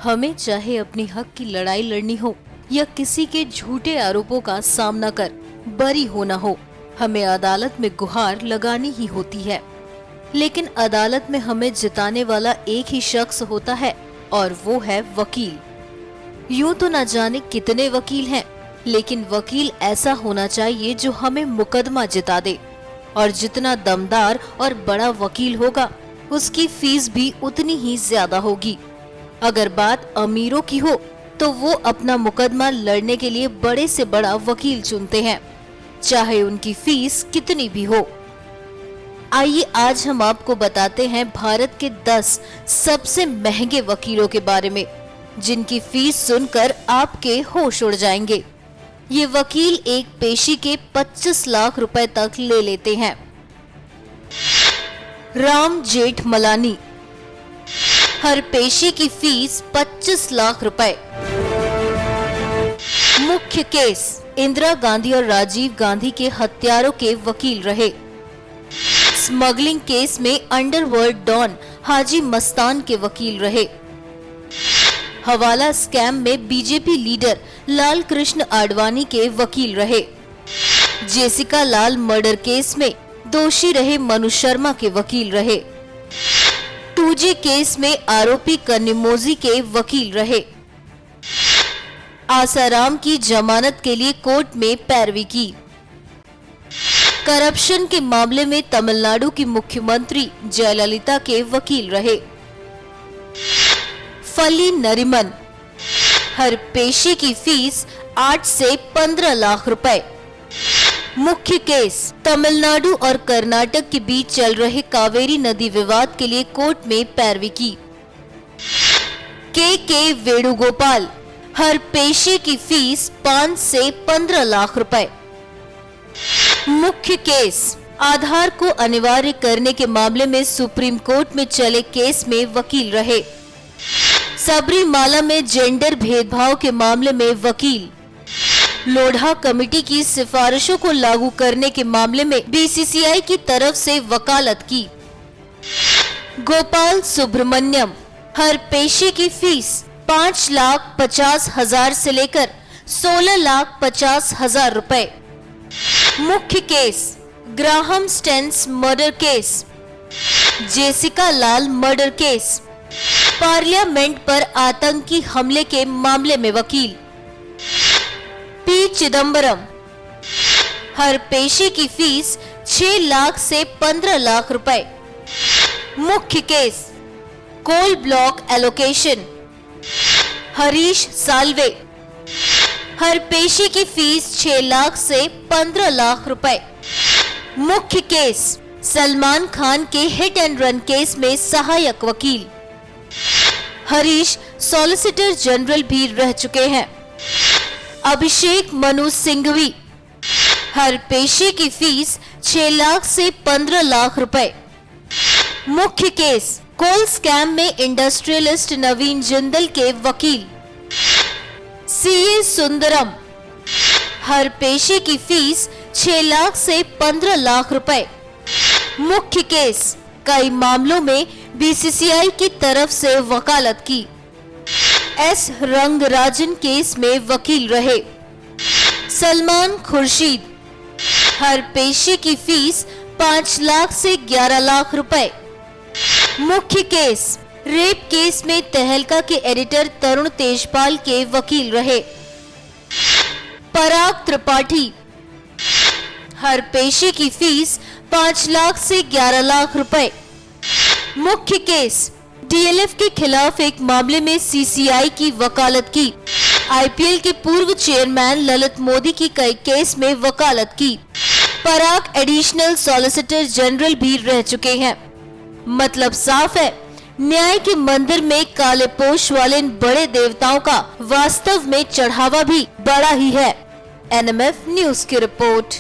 हमें चाहे अपनी हक की लड़ाई लड़नी हो या किसी के झूठे आरोपों का सामना कर बरी होना हो, हमें अदालत में गुहार लगानी ही होती है। लेकिन अदालत में हमें जिताने वाला एक ही शख्स होता है और वो है वकील। यूं तो न जाने कितने वकील हैं, लेकिन वकील ऐसा होना चाहिए जो हमें मुकदमा जिता दे। और जितना दमदार और बड़ा वकील होगा, उसकी फीस भी उतनी ही ज्यादा होगी। अगर बात अमीरों की हो तो वो अपना मुकदमा लड़ने के लिए बड़े से बड़ा वकील चुनते हैं, चाहे उनकी फीस कितनी भी हो। आइए आज हम आपको बताते हैं भारत के 10 सबसे महंगे वकीलों के बारे में, जिनकी फीस सुनकर आपके होश उड़ जाएंगे। ये वकील एक पेशी के 25 लाख रुपए तक ले लेते हैं। राम जेठमलानी, हर पेशी की फीस 25 लाख रुपए। मुख्य केस, इंदिरा गांधी और राजीव गांधी के हत्यारों के वकील रहे। स्मगलिंग केस में अंडरवर्ल्ड डॉन हाजी मस्तान के वकील रहे। हवाला स्कैम में बीजेपी लीडर लाल कृष्ण आडवाणी के वकील रहे। जेसिका लाल मर्डर केस में दोषी रहे मनु शर्मा के वकील रहे। 2G केस में आरोपी कनिमोझी के वकील रहे। आसाराम की जमानत के लिए कोर्ट में पैरवी की। करप्शन के मामले में तमिलनाडु की मुख्यमंत्री जयललिता के वकील रहे। फली नरिमन, हर पेशी की फीस 8 से 15 लाख रुपए। मुख्य केस, तमिलनाडु और कर्नाटक के बीच चल रहे कावेरी नदी विवाद के लिए कोर्ट में पैरवी की। के वेणुगोपाल, हर पेशी की फीस 5 से 15 लाख रुपए। मुख्य केस, आधार को अनिवार्य करने के मामले में सुप्रीम कोर्ट में चले केस में वकील रहे। सबरीमाला में जेंडर भेदभाव के मामले में वकील। लोढ़ा कमेटी की सिफारिशों को लागू करने के मामले में बीसीसीआई की तरफ से वकालत की। गोपाल सुब्रमण्यम, हर पेशी की फीस 5,50,000 से लेकर 16,50,000 रुपए। मुख्य case, Graham Staines murder case. Jessica Lal murder case. Parliament पर आतंकी हमले के मामले में वकील। पी चिदम्बरम, हर पेशी की फीस 6 लाख से 15 लाख रुपए। मुख्य case, coal block allocation. Harish Salve, हर पेशी की फीस 6 लाख से 15 लाख रुपए। मुख्य केस, सलमान खान के हिट एंड रन केस में सहायक वकील। हरीश सॉलिसिटर जनरल भी रह चुके हैं। अभिषेक मनु सिंघवी, हर पेशी की फीस 6 लाख से 15 लाख रुपए। मुख्य केस, कोल स्कैम में इंडस्ट्रियलिस्ट नवीन जिंदल के वकील। सीए सुंदरम, हर पेशी की फीस 6 लाख से 15 लाख रुपए। मुख्य केस, कई मामलों में बीसीसीआई की तरफ से वकालत की। एस रंगराजन केस में वकील रहे। सलमान खुर्शीद, हर पेशी की फीस 5 लाख से 11 लाख रुपए। मुख्य केस, रेप केस में तहलका के एडिटर तरुण तेजपाल के वकील रहे। पराग त्रिपाठी, हर पेशी की फीस 5 लाख से 11 लाख रुपए। मुख्य केस, डीएलएफ के खिलाफ एक मामले में सीसीआई की वकालत की। आईपीएल के पूर्व चेयरमैन ललित मोदी की कई केस में वकालत की। पराग एडिशनल सॉलिसिटर जनरल भी रह चुके हैं। मतलब साफ है, न्याय के मंदिर में काले पोश वाले इन बड़े देवताओं का वास्तव में चढ़ावा भी बड़ा ही है। एनएमएफ न्यूज की रिपोर्ट।